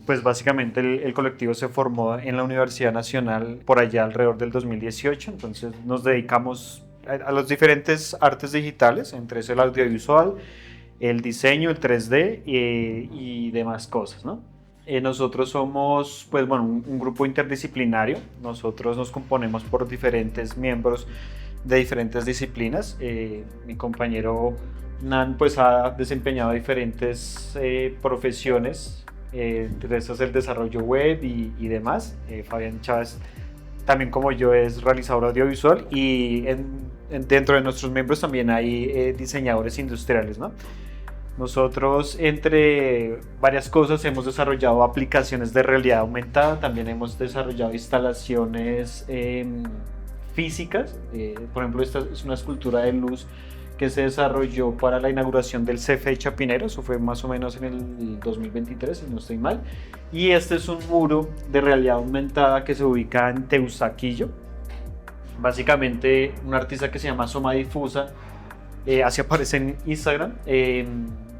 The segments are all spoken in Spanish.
Pues básicamente el colectivo se formó en la Universidad Nacional por allá alrededor del 2018, entonces nos dedicamos a los diferentes artes digitales, entre eso el audiovisual, el diseño, el 3D y demás cosas, ¿no? Nosotros somos, pues bueno, un grupo interdisciplinario. Nosotros nos componemos por diferentes miembros de diferentes disciplinas. Mi compañero Nan, pues ha desempeñado diferentes profesiones, entre esas el desarrollo web y demás. Fabián Chávez, también como yo, es realizador audiovisual y dentro de nuestros miembros también hay diseñadores industriales, ¿no? Nosotros, entre varias cosas, hemos desarrollado aplicaciones de realidad aumentada, también hemos desarrollado instalaciones físicas. Por ejemplo, esta es una escultura de luz que se desarrolló para la inauguración del CFE Chapinero, eso fue más o menos en el 2023, si no estoy mal. Y este es un muro de realidad aumentada que se ubica en Teusaquillo. Básicamente, un artista que se llama Soma Difusa, así aparece en Instagram,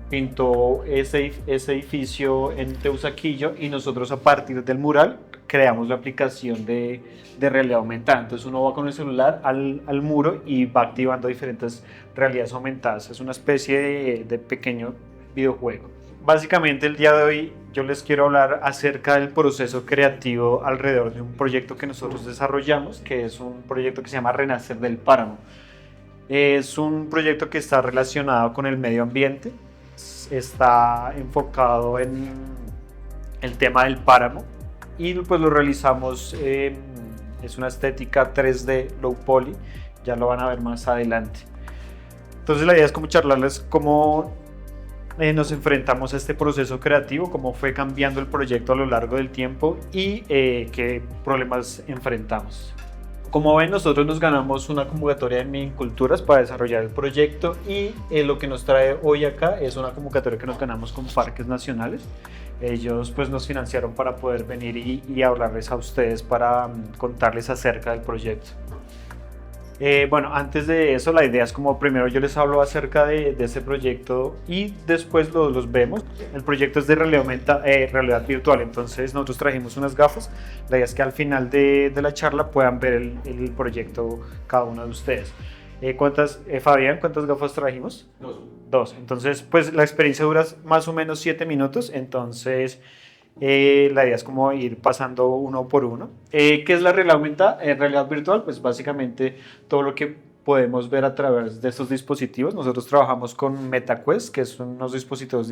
pintó ese edificio en Teusaquillo y nosotros a partir del mural creamos la aplicación de realidad aumentada. Entonces uno va con el celular al muro y va activando diferentes realidades aumentadas. Es una especie de pequeño videojuego. Básicamente el día de hoy yo les quiero hablar acerca del proceso creativo alrededor de un proyecto que nosotros desarrollamos, que es un proyecto que se llama Renacer del Páramo. Es un proyecto que está relacionado con el medio ambiente, está enfocado en el tema del páramo y pues lo realizamos, es una estética 3D low poly, ya lo van a ver más adelante. Entonces la idea es como charlarles cómo nos enfrentamos a este proceso creativo, cómo fue cambiando el proyecto a lo largo del tiempo y qué problemas enfrentamos. Como ven, nosotros nos ganamos una convocatoria de Minculturas para desarrollar el proyecto y lo que nos trae hoy acá es una convocatoria que nos ganamos con Parques Nacionales. Ellos pues nos financiaron para poder venir y hablarles a ustedes para contarles acerca del proyecto. Bueno, antes de eso, la idea es como primero yo les hablo acerca de ese proyecto y después los vemos. El proyecto es de realidad virtual, entonces nosotros trajimos unas gafas. La idea es que al final de la charla puedan ver el proyecto cada uno de ustedes. Fabián, ¿cuántas gafas trajimos? Dos. Entonces, pues la experiencia dura más o menos 7 minutos, entonces la idea es como ir pasando uno por uno. ¿Qué es la realidad aumentada? Realidad virtual, pues básicamente todo lo que podemos ver a través de estos dispositivos. Nosotros trabajamos con MetaQuest, que son unos dispositivos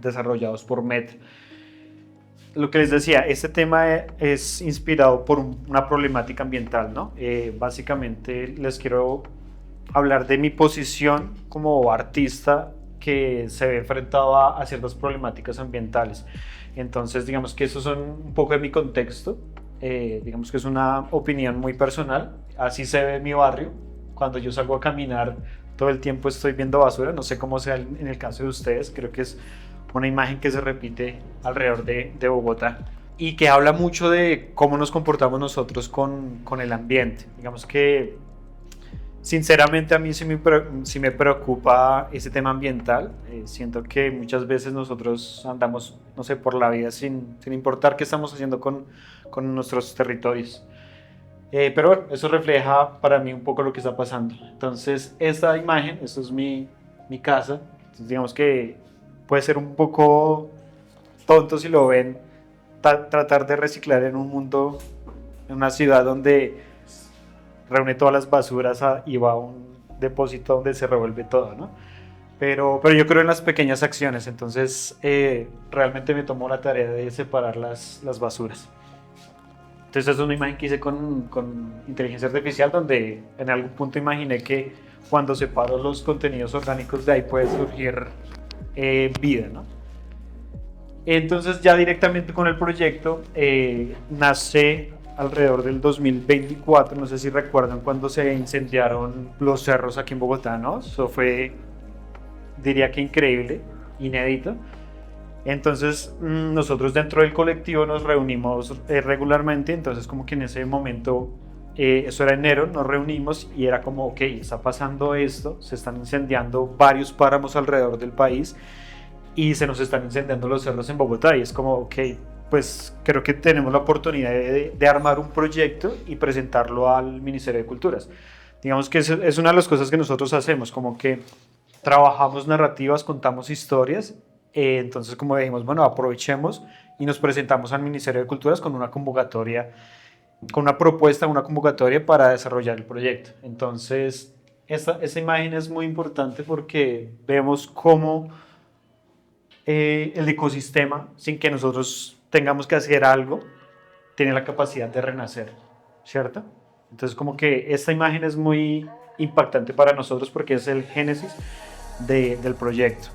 desarrollados por Meta. Lo que les decía, este tema es inspirado por una problemática ambiental, ¿no? Básicamente les quiero hablar de mi posición como artista que se ve enfrentado a ciertas problemáticas ambientales. Entonces, digamos que esos son un poco de mi contexto. Digamos que es una opinión muy personal. Así se ve mi barrio. Cuando yo salgo a caminar, todo el tiempo estoy viendo basura. No sé cómo sea en el caso de ustedes. Creo que es una imagen que se repite alrededor de Bogotá y que habla mucho de cómo nos comportamos nosotros con el ambiente. Digamos que sinceramente a mí sí me preocupa ese tema ambiental. Siento que muchas veces nosotros andamos, no sé, por la vida sin importar qué estamos haciendo con nuestros territorios. Pero bueno, eso refleja para mí un poco lo que está pasando. Entonces esta imagen, esto es mi casa. Entonces digamos que puede ser un poco tonto si lo ven, tratar de reciclar en un mundo, en una ciudad donde reúne todas las basuras y va a un depósito donde se revuelve todo, ¿no? Pero yo creo en las pequeñas acciones, entonces realmente me tomó la tarea de separar las basuras. Entonces es una imagen que hice con inteligencia artificial, donde en algún punto imaginé que cuando separo los contenidos orgánicos de ahí puede surgir vida, ¿no? Entonces ya directamente con el proyecto nace alrededor del 2024, no sé si recuerdan cuando se incendiaron los cerros aquí en Bogotá, ¿no? Eso fue, diría que increíble, inédito. Entonces nosotros dentro del colectivo nos reunimos regularmente, entonces como que en ese momento, eso era enero, nos reunimos y era como, ok, está pasando esto, se están incendiando varios páramos alrededor del país y se nos están incendiando los cerros en Bogotá y es como, ok, pues creo que tenemos la oportunidad de armar un proyecto y presentarlo al Ministerio de Culturas. Digamos que es una de las cosas que nosotros hacemos, como que trabajamos narrativas, contamos historias, entonces como dijimos, bueno, aprovechemos y nos presentamos al Ministerio de Culturas con una convocatoria, con una propuesta, una convocatoria para desarrollar el proyecto. Entonces, esta imagen es muy importante porque vemos cómo el ecosistema, sin que nosotros tengamos que hacer algo, tiene la capacidad de renacer, ¿cierto? Entonces, como que esta imagen es muy impactante para nosotros porque es el génesis del proyecto.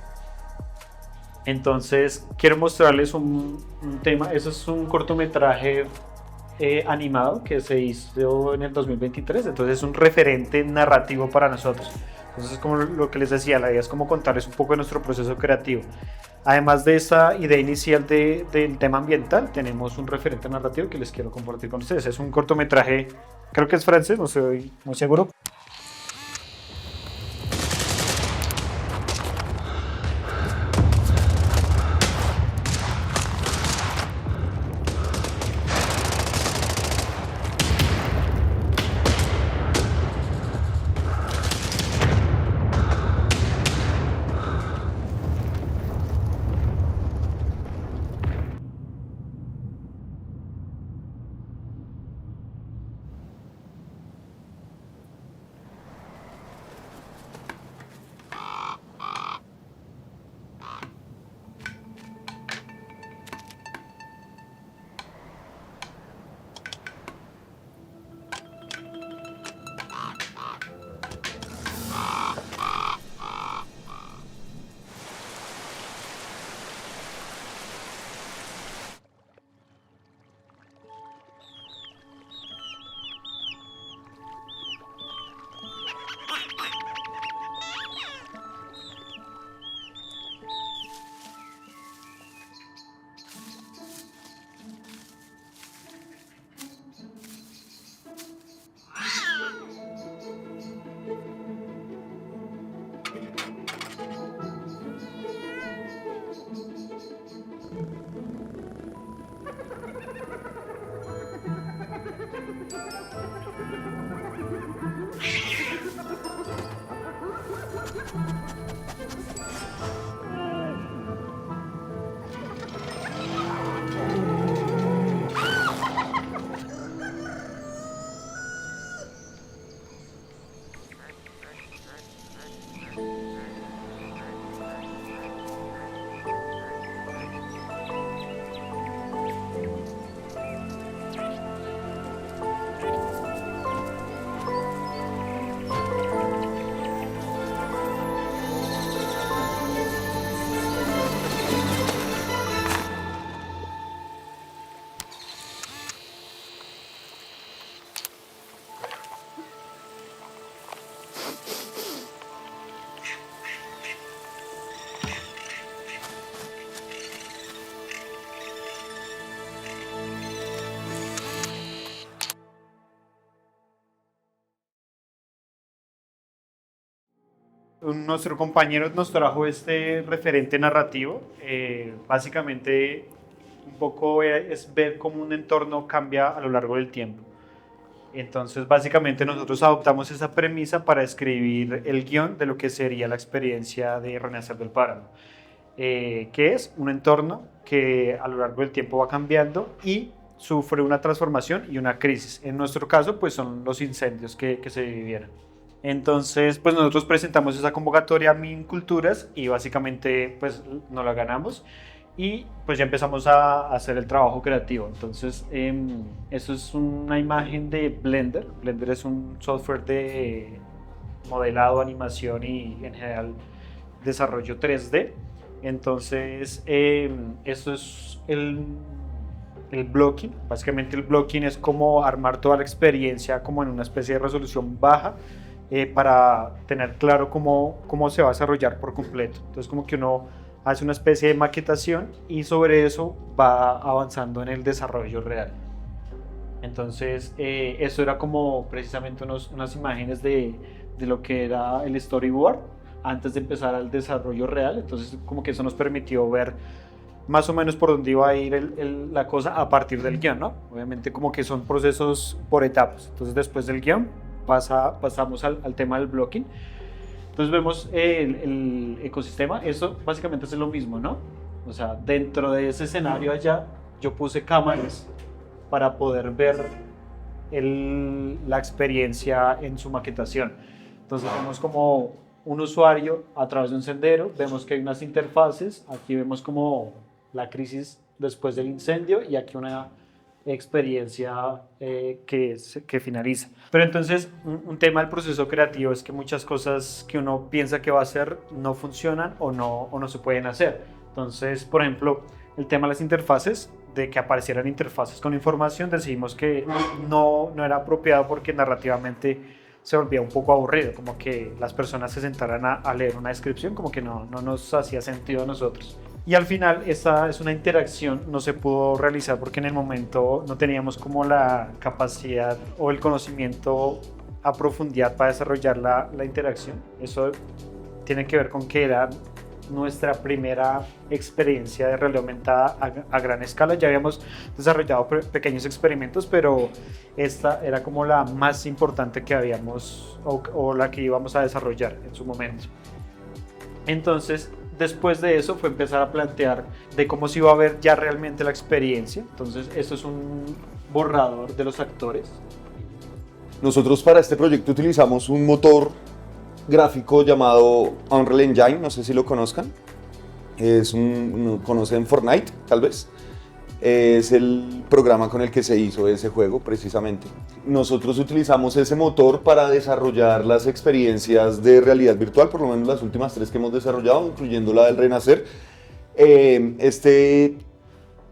Entonces, quiero mostrarles un tema. Eso es un cortometraje animado que se hizo en el 2023. Entonces, es un referente narrativo para nosotros. Entonces, como lo que les decía, la idea es como contarles un poco de nuestro proceso creativo. Además de esa idea inicial del tema ambiental, tenemos un referente narrativo que les quiero compartir con ustedes. Es un cortometraje, creo que es francés, no estoy muy seguro. Nuestro compañero nos trajo este referente narrativo. Básicamente, un poco es ver cómo un entorno cambia a lo largo del tiempo. Entonces, básicamente nosotros adoptamos esa premisa para escribir el guión de lo que sería la experiencia de Renacer del Páramo, que es un entorno que a lo largo del tiempo va cambiando y sufre una transformación y una crisis. En nuestro caso, pues son los incendios que se vivieron. Entonces, pues nosotros presentamos esa convocatoria a Minculturas y básicamente pues nos la ganamos y pues ya empezamos a hacer el trabajo creativo. Entonces, eso es una imagen de Blender. Blender es un software de modelado, animación y en general desarrollo 3D. Entonces, eso es el blocking. Básicamente el blocking es como armar toda la experiencia como en una especie de resolución baja para tener claro cómo se va a desarrollar por completo. Entonces como que uno hace una especie de maquetación y sobre eso va avanzando en el desarrollo real. Entonces eso era como precisamente unas imágenes de lo que era el storyboard antes de empezar al desarrollo real. Entonces como que eso nos permitió ver más o menos por dónde iba a ir la cosa a partir del guión, ¿no? Obviamente como que son procesos por etapas. Entonces después del guión pasamos al tema del blocking. Entonces vemos el ecosistema, eso básicamente es lo mismo, ¿no? O sea, dentro de ese escenario allá yo puse cámaras para poder ver la experiencia en su maquetación. Entonces vemos como un usuario a través de un sendero, vemos que hay unas interfaces, aquí vemos como la crisis después del incendio y aquí una experiencia que finaliza. Pero entonces un tema del proceso creativo es que muchas cosas que uno piensa que va a hacer no funcionan o no se pueden hacer. Entonces, por ejemplo, el tema de las interfaces, de que aparecieran interfaces con información, decidimos que no era apropiado porque narrativamente se volvía un poco aburrido, como que las personas se sentaran a leer una descripción, como que no nos hacía sentido a nosotros. Y al final esta es una interacción, no se pudo realizar porque en el momento no teníamos como la capacidad o el conocimiento a profundidad para desarrollar la interacción. Eso tiene que ver con que era nuestra primera experiencia de realidad aumentada a gran escala. Ya habíamos desarrollado pequeños experimentos, pero esta era como la más importante que habíamos o la que íbamos a desarrollar en su momento. Entonces, después de eso fue empezar a plantear de cómo se iba a ver ya realmente la experiencia. Entonces, esto es un borrador de los actores. Nosotros para este proyecto utilizamos un motor gráfico llamado Unreal Engine, no sé si lo conozcan. Conocen Fortnite, tal vez. Es el programa con el que se hizo ese juego, precisamente. Nosotros utilizamos ese motor para desarrollar las experiencias de realidad virtual, por lo menos las últimas 3 que hemos desarrollado, incluyendo la del Renacer. Este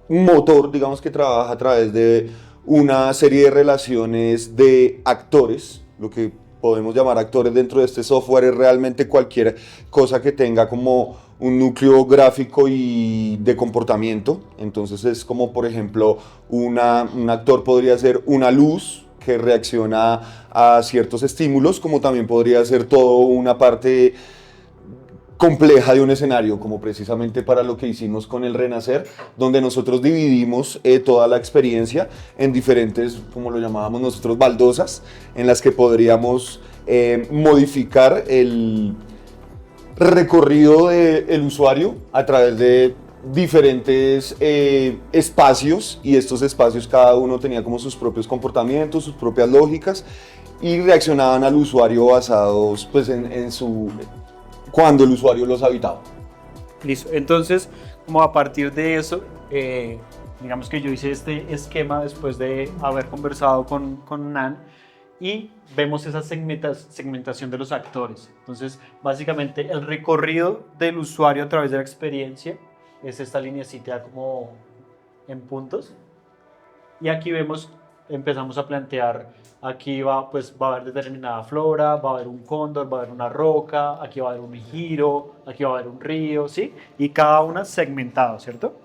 motor, digamos que trabaja a través de una serie de relaciones de actores, lo que podemos llamar actores dentro de este software es realmente cualquier cosa que tenga como un núcleo gráfico y de comportamiento. Entonces es como, por ejemplo, un actor podría ser una luz que reacciona a ciertos estímulos, como también podría ser todo una parte compleja de un escenario, como precisamente para lo que hicimos con el Renacer, donde nosotros dividimos toda la experiencia en diferentes, como lo llamábamos nosotros, baldosas, en las que podríamos modificar el recorrido del usuario a través de diferentes espacios, y estos espacios cada uno tenía como sus propios comportamientos, sus propias lógicas, y reaccionaban al usuario basados pues cuando el usuario los habitaba. Listo, entonces como a partir de eso, digamos que yo hice este esquema después de haber conversado con Nan y vemos esa segmentación de los actores. Entonces básicamente el recorrido del usuario a través de la experiencia es esta lineacita como en puntos, y aquí empezamos a plantear, aquí va a haber determinada flora, va a haber un cóndor, va a haber una roca, aquí va a haber un giro, aquí va a haber un río, ¿sí? Y cada una segmentado, ¿cierto?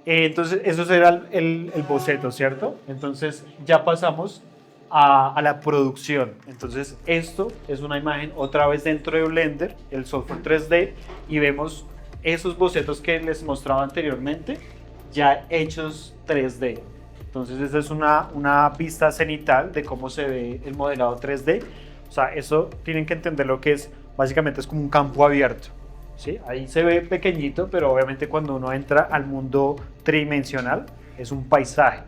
Entonces eso será el boceto, ¿cierto? Entonces ya pasamos a la producción. Entonces esto es una imagen otra vez dentro de Blender, el software 3D, y vemos esos bocetos que les mostraba anteriormente ya hechos 3D. Entonces esta es una vista cenital de cómo se ve el modelado 3D. O sea, eso tienen que entender lo que es, básicamente es como un campo abierto, ¿sí? Ahí se ve pequeñito, pero obviamente cuando uno entra al mundo tridimensional es un paisaje.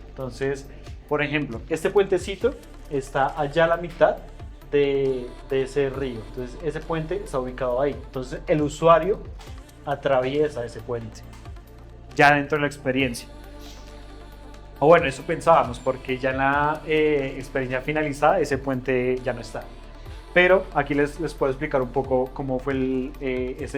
Entonces, por ejemplo, este puentecito está allá a la mitad de ese río. Entonces ese puente está ubicado ahí. Entonces el usuario atraviesa ese puente ya dentro de la experiencia. O bueno, eso pensábamos, porque ya en la experiencia finalizada ese puente ya no está. Pero aquí les puedo explicar un poco cómo fue esa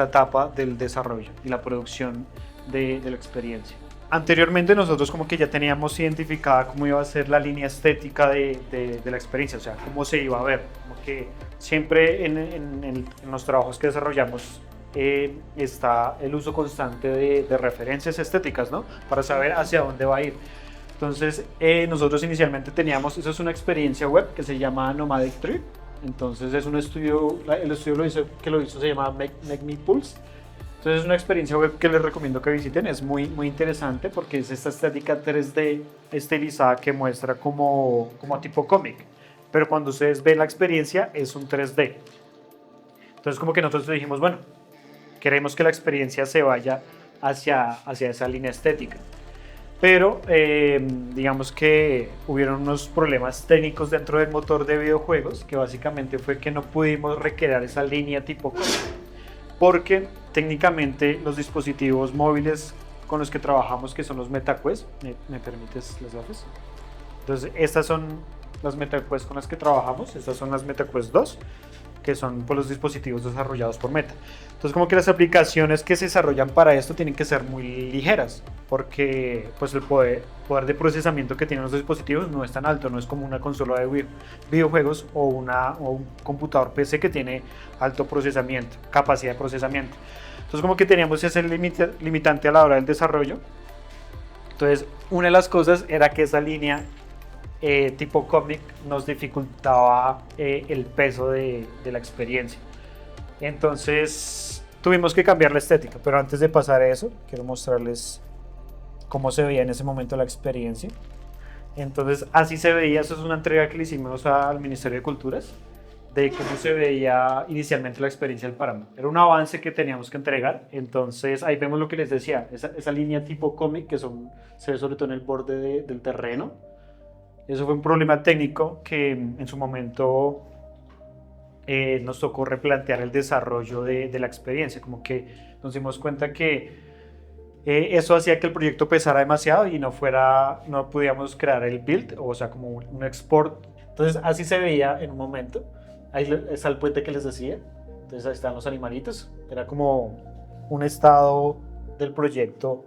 etapa del desarrollo y la producción de la experiencia. Anteriormente nosotros como que ya teníamos identificada cómo iba a ser la línea estética de la experiencia, o sea, cómo se iba a ver. Como que siempre en los trabajos que desarrollamos está el uso constante de referencias estéticas, ¿no? Para saber hacia dónde va a ir. Entonces nosotros inicialmente teníamos, eso es una experiencia web que se llama Nomadic Trip. Entonces es un estudio, el estudio que lo hizo se llama Make Me Pulse. Entonces es una experiencia web que les recomiendo que visiten, es muy interesante porque es esta estética 3D estilizada que muestra como tipo cómic, pero cuando ustedes ven la experiencia es un 3D. Entonces como que nosotros dijimos, bueno, queremos que la experiencia se vaya hacia esa línea estética. Pero digamos que hubieron unos problemas técnicos dentro del motor de videojuegos, que básicamente fue que no pudimos recrear esa línea tipo cómic, porque técnicamente los dispositivos móviles con los que trabajamos, que son los MetaQuest, ¿me permites las gafas? Entonces estas son las MetaQuest con las que trabajamos, estas son las MetaQuest 2, que son pues, los dispositivos desarrollados por Meta. Entonces como que las aplicaciones que se desarrollan para esto tienen que ser muy ligeras, porque pues el poder de procesamiento que tienen los dispositivos no es tan alto, no es como una consola de videojuegos o un computador PC que tiene alto procesamiento, capacidad de procesamiento. Entonces como que teníamos ese limitante a la hora del desarrollo. Entonces una de las cosas era que esa línea tipo cómic nos dificultaba el peso de la experiencia. Entonces tuvimos que cambiar la estética, pero antes de pasar a eso, quiero mostrarles cómo se veía en ese momento la experiencia. Entonces así se veía, eso es una entrega que le hicimos al Ministerio de Culturas, de cómo se veía inicialmente la experiencia del páramo. Era un avance que teníamos que entregar, entonces ahí vemos lo que les decía, esa línea tipo cómic que se ve sobre todo en el borde del terreno. Eso fue un problema técnico que en su momento nos tocó replantear el desarrollo de la experiencia, como que nos dimos cuenta que eso hacía que el proyecto pesara demasiado y no podíamos crear el build, o sea, como un export. Entonces así se veía en un momento. Ahí está el puente que les decía, entonces ahí están los animalitos, era como un estado del proyecto,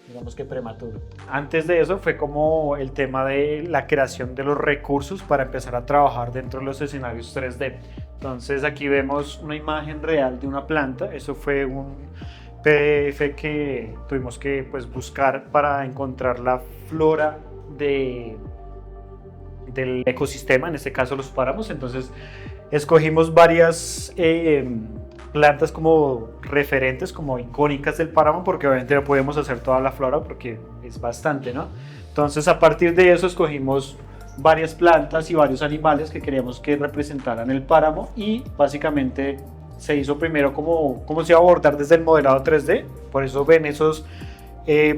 digamos que prematuro. Antes de eso fue como el tema de la creación de los recursos para empezar a trabajar dentro de los escenarios 3D. Entonces aquí vemos una imagen real de una planta, eso fue un PDF que tuvimos que pues, buscar para encontrar la flora del ecosistema, en este caso los páramos. Entonces escogimos varias plantas como referentes, como icónicas del páramo, porque obviamente no podemos hacer toda la flora porque es bastante, ¿no? Entonces a partir de eso escogimos varias plantas y varios animales que queríamos que representaran el páramo y básicamente se hizo primero como se iba a abordar desde el modelado 3D, por eso ven esos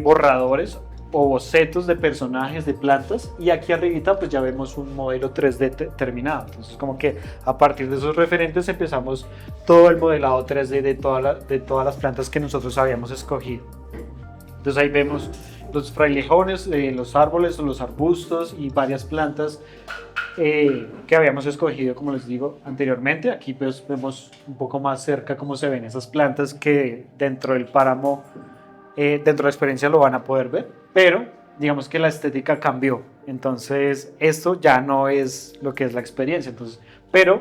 borradores o bocetos de personajes, de plantas, y aquí arribita pues ya vemos un modelo 3D terminado. Entonces como que a partir de esos referentes empezamos todo el modelado 3D de todas las plantas que nosotros habíamos escogido. Entonces ahí vemos los frailejones, los árboles o los arbustos y varias plantas que habíamos escogido, como les digo anteriormente. Aquí pues vemos un poco más cerca cómo se ven esas plantas que dentro del páramo, dentro de la experiencia lo van a poder ver, pero digamos que la estética cambió. Entonces esto ya no es lo que es la experiencia, entonces, pero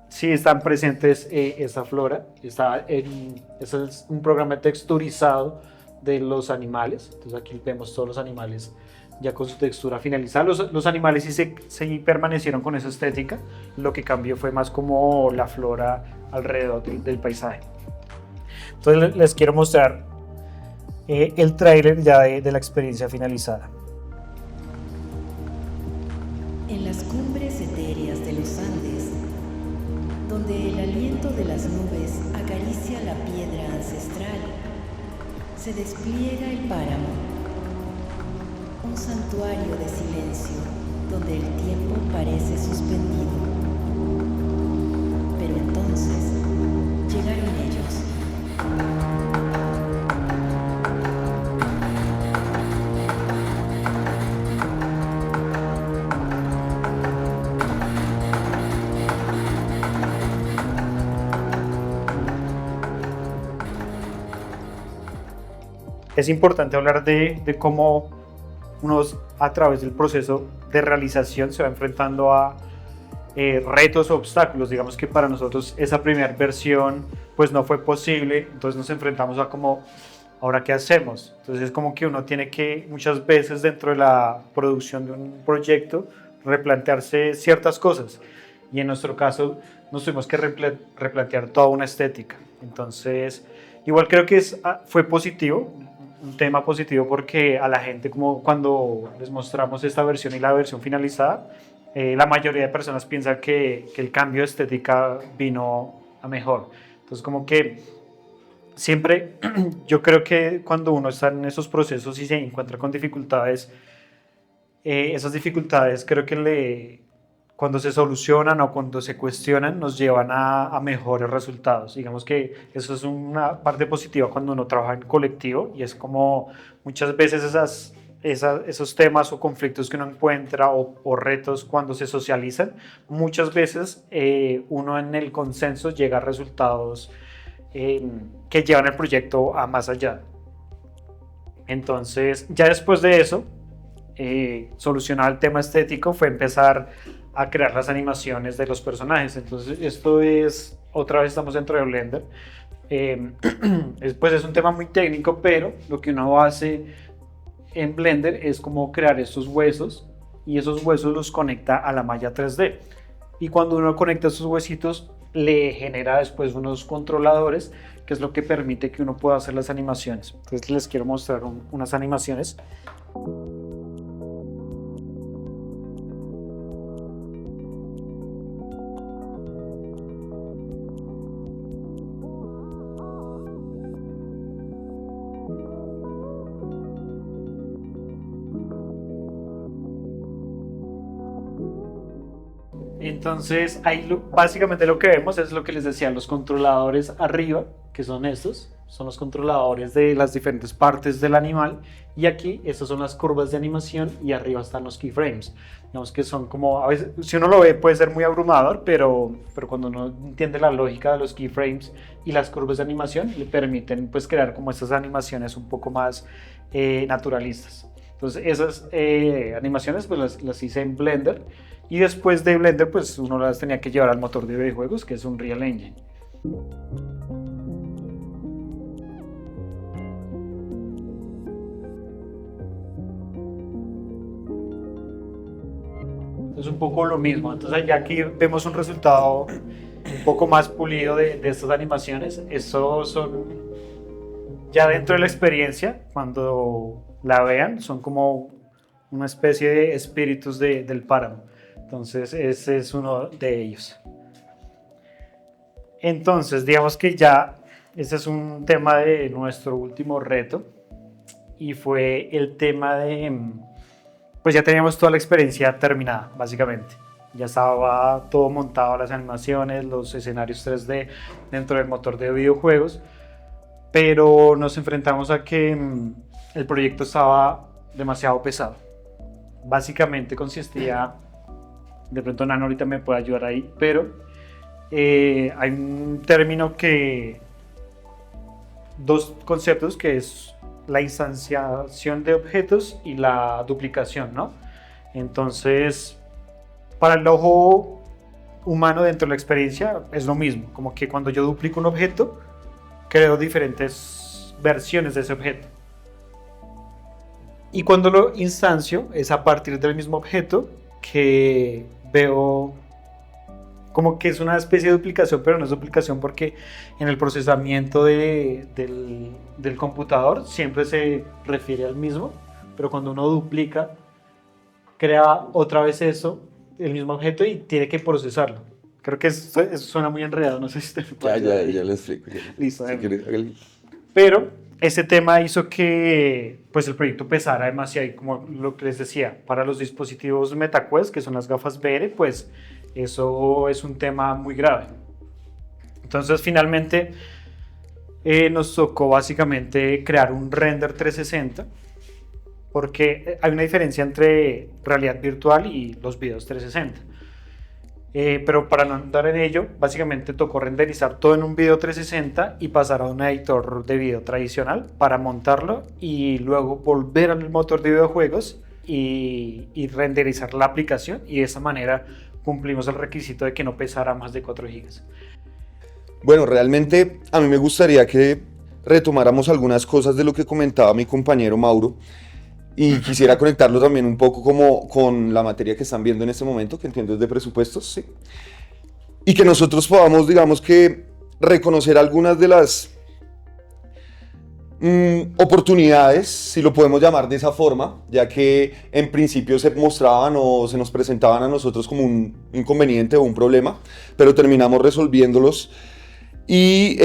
sí están presentes esa flora, ese es un programa texturizado de los animales. Entonces aquí vemos todos los animales ya con su textura finalizada. Los animales sí permanecieron con esa estética, lo que cambió fue más como la flora alrededor del paisaje. Entonces les quiero mostrar el tráiler ya de la experiencia finalizada. En las cumbres etéreas de los Andes, donde el aliento de las nubes acaricia la piedra ancestral, se despliega el páramo, un santuario de silencio donde el tiempo parece suspendido. Pero entonces llegaron ellos. Es importante hablar de cómo uno a través del proceso de realización se va enfrentando a retos o obstáculos. Digamos que para nosotros esa primera versión pues no fue posible, entonces nos enfrentamos a como, ¿ahora qué hacemos? Entonces es como que uno tiene que muchas veces dentro de la producción de un proyecto replantearse ciertas cosas, y en nuestro caso nos tuvimos que replantear toda una estética. Entonces Igual creo que fue positivo, un tema positivo porque a la gente, como cuando les mostramos esta versión y la versión finalizada, la mayoría de personas piensan que el cambio de estética vino a mejor. Entonces como que siempre yo creo que cuando uno está en esos procesos y se encuentra con dificultades, esas dificultades creo que cuando se solucionan o cuando se cuestionan nos llevan a mejores resultados. Digamos que eso es una parte positiva cuando uno trabaja en colectivo y es como muchas veces esos temas o conflictos que uno encuentra o retos cuando se socializan, muchas veces uno en el consenso llega a resultados que llevan el proyecto a más allá. Entonces, ya después de eso, solucionar el tema estético fue empezar a crear las animaciones de los personajes. Entonces esto es, otra vez estamos dentro de Blender, pues es un tema muy técnico, pero lo que uno hace en Blender es como crear estos huesos y esos huesos los conecta a la malla 3D y cuando uno conecta esos huesitos le genera después unos controladores que es lo que permite que uno pueda hacer las animaciones. Entonces les quiero mostrar unas animaciones. Entonces, ahí básicamente lo que vemos es lo que les decía, los controladores arriba, que son estos, son los controladores de las diferentes partes del animal, y aquí estas son las curvas de animación y arriba están los keyframes. Digamos que son como, a veces, si uno lo ve puede ser muy abrumador, pero cuando uno entiende la lógica de los keyframes y las curvas de animación, le permiten pues crear como estas animaciones un poco más naturalistas. Entonces esas animaciones pues las hice en Blender. Y después de Blender, pues uno las tenía que llevar al motor de videojuegos, que es Unreal Engine. Es un poco lo mismo. Entonces ya aquí vemos un resultado un poco más pulido de estas animaciones. Eso son ya dentro de la experiencia, cuando la vean, son como una especie de espíritus del páramo. Entonces ese es uno de ellos. Entonces digamos que ya ese es un tema de nuestro último reto y fue el tema de, pues ya teníamos toda la experiencia terminada básicamente. Ya estaba todo montado, las animaciones, los escenarios 3D dentro del motor de videojuegos, pero nos enfrentamos a que el proyecto estaba demasiado pesado. Básicamente consistía, de pronto Nano ahorita me puede ayudar ahí, pero hay un término dos conceptos que es la instanciación de objetos y la duplicación, ¿no? Entonces, para el ojo humano dentro de la experiencia es lo mismo, como que cuando yo duplico un objeto, creo diferentes versiones de ese objeto. Y cuando lo instancio, es a partir del mismo objeto que veo como que es una especie de duplicación, pero no es duplicación porque en el procesamiento del computador siempre se refiere al mismo, pero cuando uno duplica, crea otra vez el mismo objeto y tiene que procesarlo. Creo que eso suena muy enredado, no sé si te puede Ya lo explico. Listo. Si quieres, pero ese tema hizo que pues, el proyecto pesara demasiado y como lo que les decía, para los dispositivos MetaQuest, que son las gafas VR, pues eso es un tema muy grave. Entonces finalmente nos tocó básicamente crear un render 360 porque hay una diferencia entre realidad virtual y los videos 360. Pero para no andar en ello, básicamente tocó renderizar todo en un video 360 y pasar a un editor de video tradicional para montarlo y luego volver al motor de videojuegos y renderizar la aplicación y de esa manera cumplimos el requisito de que no pesara más de 4 GB. Bueno, realmente a mí me gustaría que retomáramos algunas cosas de lo que comentaba mi compañero Mauro. Y quisiera conectarlo también un poco como con la materia que están viendo en este momento, que entiendo es de presupuestos, ¿sí? Y que nosotros podamos, digamos que, reconocer algunas de las oportunidades, si lo podemos llamar de esa forma, ya que en principio se mostraban o se nos presentaban a nosotros como un inconveniente o un problema, pero terminamos resolviéndolos y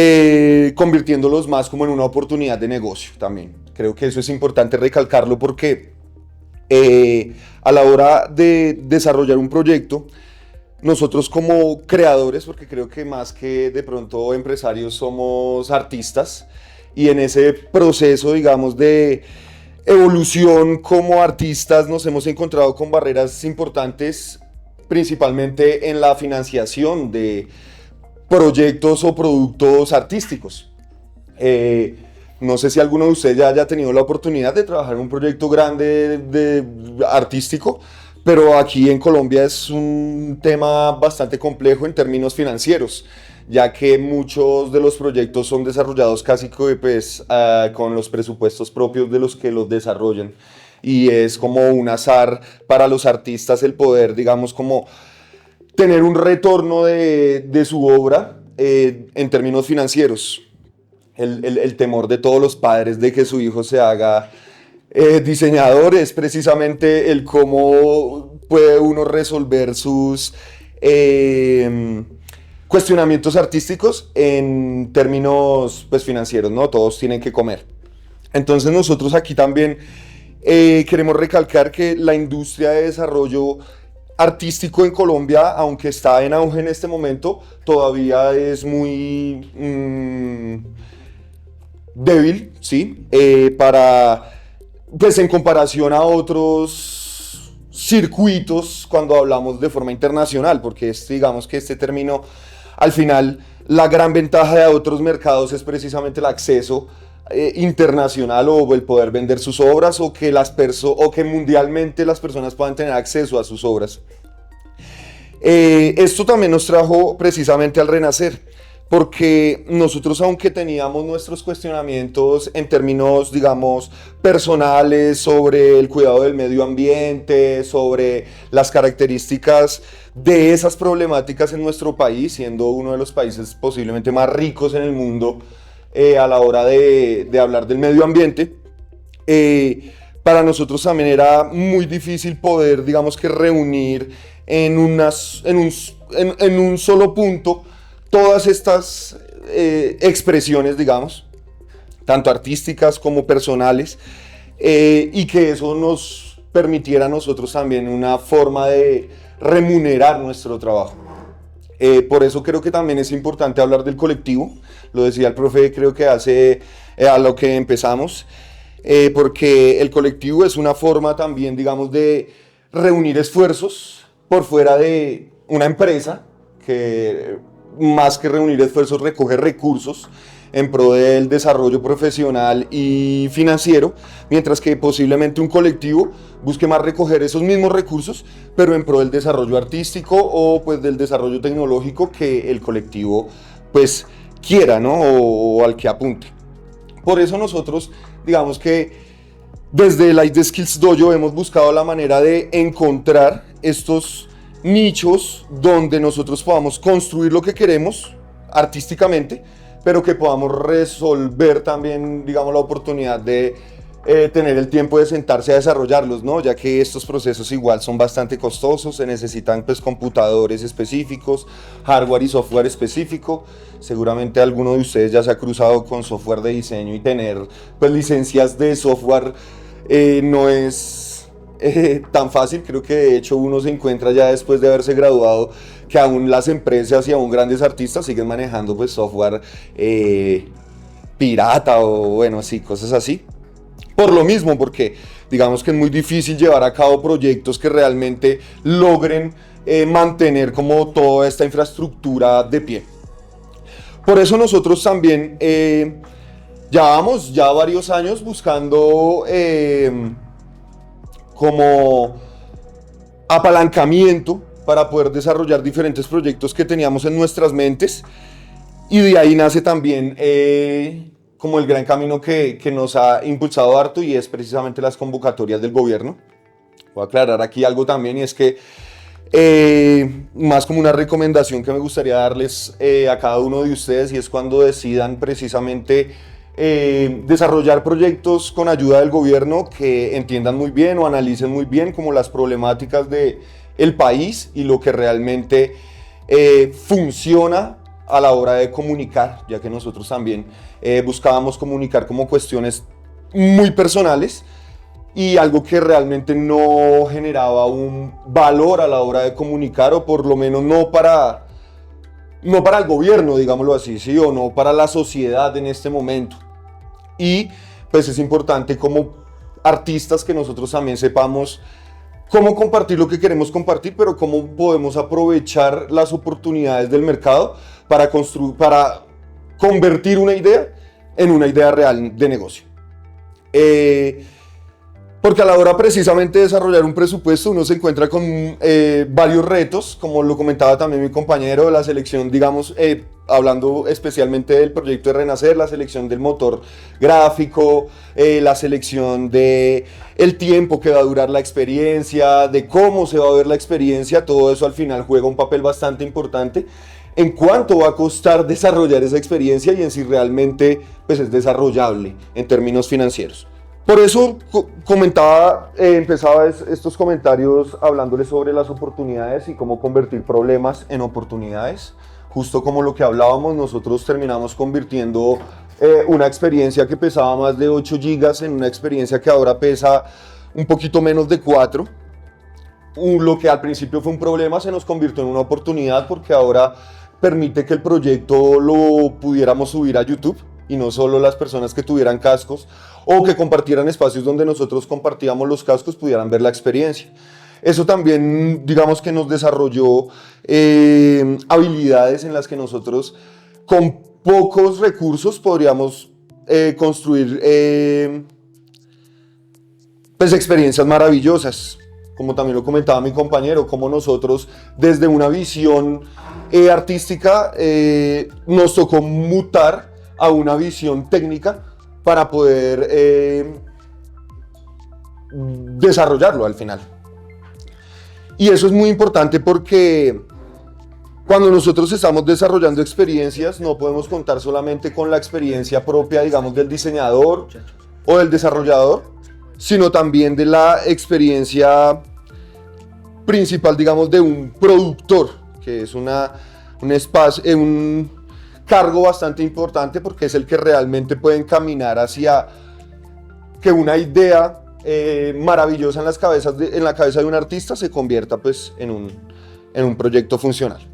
convirtiéndolos más como en una oportunidad de negocio también. Creo que eso es importante recalcarlo porque a la hora de desarrollar un proyecto, nosotros como creadores, porque creo que más que de pronto empresarios somos artistas, y en ese proceso, digamos, de evolución como artistas nos hemos encontrado con barreras importantes, principalmente en la financiación de proyectos o productos artísticos. No sé si alguno de ustedes ya haya tenido la oportunidad de trabajar en un proyecto grande artístico, pero aquí en Colombia es un tema bastante complejo en términos financieros, ya que muchos de los proyectos son desarrollados casi que pues, con los presupuestos propios de los que los desarrollan. Y es como un azar para los artistas el poder, digamos, como tener un retorno de su obra en términos financieros. El temor de todos los padres de que su hijo se haga diseñador es precisamente el cómo puede uno resolver sus cuestionamientos artísticos en términos pues, financieros, ¿no? Todos tienen que comer. Entonces nosotros aquí también queremos recalcar que la industria de desarrollo artístico en Colombia, aunque está en auge en este momento, todavía es muy débil, ¿sí? Pues en comparación a otros circuitos cuando hablamos de forma internacional, porque digamos que este término, al final, la gran ventaja de otros mercados es precisamente el acceso internacional o el poder vender sus obras o que mundialmente las personas puedan tener acceso a sus obras. Esto también nos trajo precisamente al renacer, porque nosotros, aunque teníamos nuestros cuestionamientos en términos, digamos, personales sobre el cuidado del medio ambiente, sobre las características de esas problemáticas en nuestro país, siendo uno de los países posiblemente más ricos en el mundo a la hora de hablar del medio ambiente, para nosotros también era muy difícil poder, digamos que reunir en un solo punto todas estas expresiones, digamos, tanto artísticas como personales, y que eso nos permitiera a nosotros también una forma de remunerar nuestro trabajo. Por eso creo que también es importante hablar del colectivo, lo decía el profe, creo que hace a lo que empezamos, porque el colectivo es una forma también, digamos, de reunir esfuerzos por fuera de una empresa que más que reunir esfuerzos recoge recursos en pro del desarrollo profesional y financiero, mientras que posiblemente un colectivo busque más recoger esos mismos recursos, pero en pro del desarrollo artístico o pues del desarrollo tecnológico que el colectivo pues quiera, ¿no? O al que apunte. Por eso nosotros, digamos que desde Light the Skills Dojo hemos buscado la manera de encontrar estos nichos donde nosotros podamos construir lo que queremos artísticamente, pero que podamos resolver también, digamos, la oportunidad de tener el tiempo de sentarse a desarrollarlos, ¿no? Ya que estos procesos igual son bastante costosos, se necesitan pues computadores específicos, hardware y software específico. Seguramente alguno de ustedes ya se ha cruzado con software de diseño y tener pues licencias de software no es tan fácil. Creo que de hecho uno se encuentra ya después de haberse graduado que aún las empresas y aún grandes artistas siguen manejando pues software pirata o bueno, sí, cosas así. Por lo mismo, porque digamos que es muy difícil llevar a cabo proyectos que realmente logren mantener como toda esta infraestructura de pie. Por eso nosotros también llevamos ya varios años buscando como apalancamiento para poder desarrollar diferentes proyectos que teníamos en nuestras mentes, y de ahí nace también como el gran camino que nos ha impulsado harto, y es precisamente las convocatorias del gobierno. Voy a aclarar aquí algo también, y es que más como una recomendación que me gustaría darles a cada uno de ustedes, y es cuando decidan precisamente desarrollar proyectos con ayuda del gobierno que entiendan muy bien o analicen muy bien como las problemáticas del país y lo que realmente funciona a la hora de comunicar, ya que nosotros también buscábamos comunicar como cuestiones muy personales y algo que realmente no generaba un valor a la hora de comunicar, o por lo menos no para el gobierno, digámoslo así, ¿sí? O no para la sociedad en este momento. Y pues es importante como artistas que nosotros también sepamos cómo compartir lo que queremos compartir, pero cómo podemos aprovechar las oportunidades del mercado para convertir una idea en una idea real de negocio. Porque a la hora precisamente de desarrollar un presupuesto uno se encuentra con varios retos, como lo comentaba también mi compañero, la selección, digamos, hablando especialmente del proyecto de Renacer, la selección del motor gráfico, la selección de el tiempo que va a durar la experiencia, de cómo se va a ver la experiencia, todo eso al final juega un papel bastante importante en cuánto va a costar desarrollar esa experiencia y en si realmente pues, es desarrollable en términos financieros. Por eso empezaba estos comentarios hablándoles sobre las oportunidades y cómo convertir problemas en oportunidades. Justo como lo que hablábamos, nosotros terminamos convirtiendo una experiencia que pesaba más de 8 gigas en una experiencia que ahora pesa un poquito menos de 4. Lo que al principio fue un problema se nos convirtió en una oportunidad porque ahora permite que el proyecto lo pudiéramos subir a YouTube y no solo las personas que tuvieran cascos o que compartieran espacios donde nosotros compartíamos los cascos pudieran ver la experiencia. Eso también, digamos que nos desarrolló habilidades en las que nosotros con pocos recursos podríamos construir pues experiencias maravillosas. Como también lo comentaba mi compañero, como nosotros desde una visión artística nos tocó mutar a una visión técnica para poder desarrollarlo al final. Y eso es muy importante porque cuando nosotros estamos desarrollando experiencias no podemos contar solamente con la experiencia propia, digamos, del diseñador o del desarrollador, sino también de la experiencia principal, digamos, de un productor, que es un cargo bastante importante porque es el que realmente puede encaminar hacia que una idea maravillosa en la cabeza de un artista se convierta pues, en un proyecto funcional.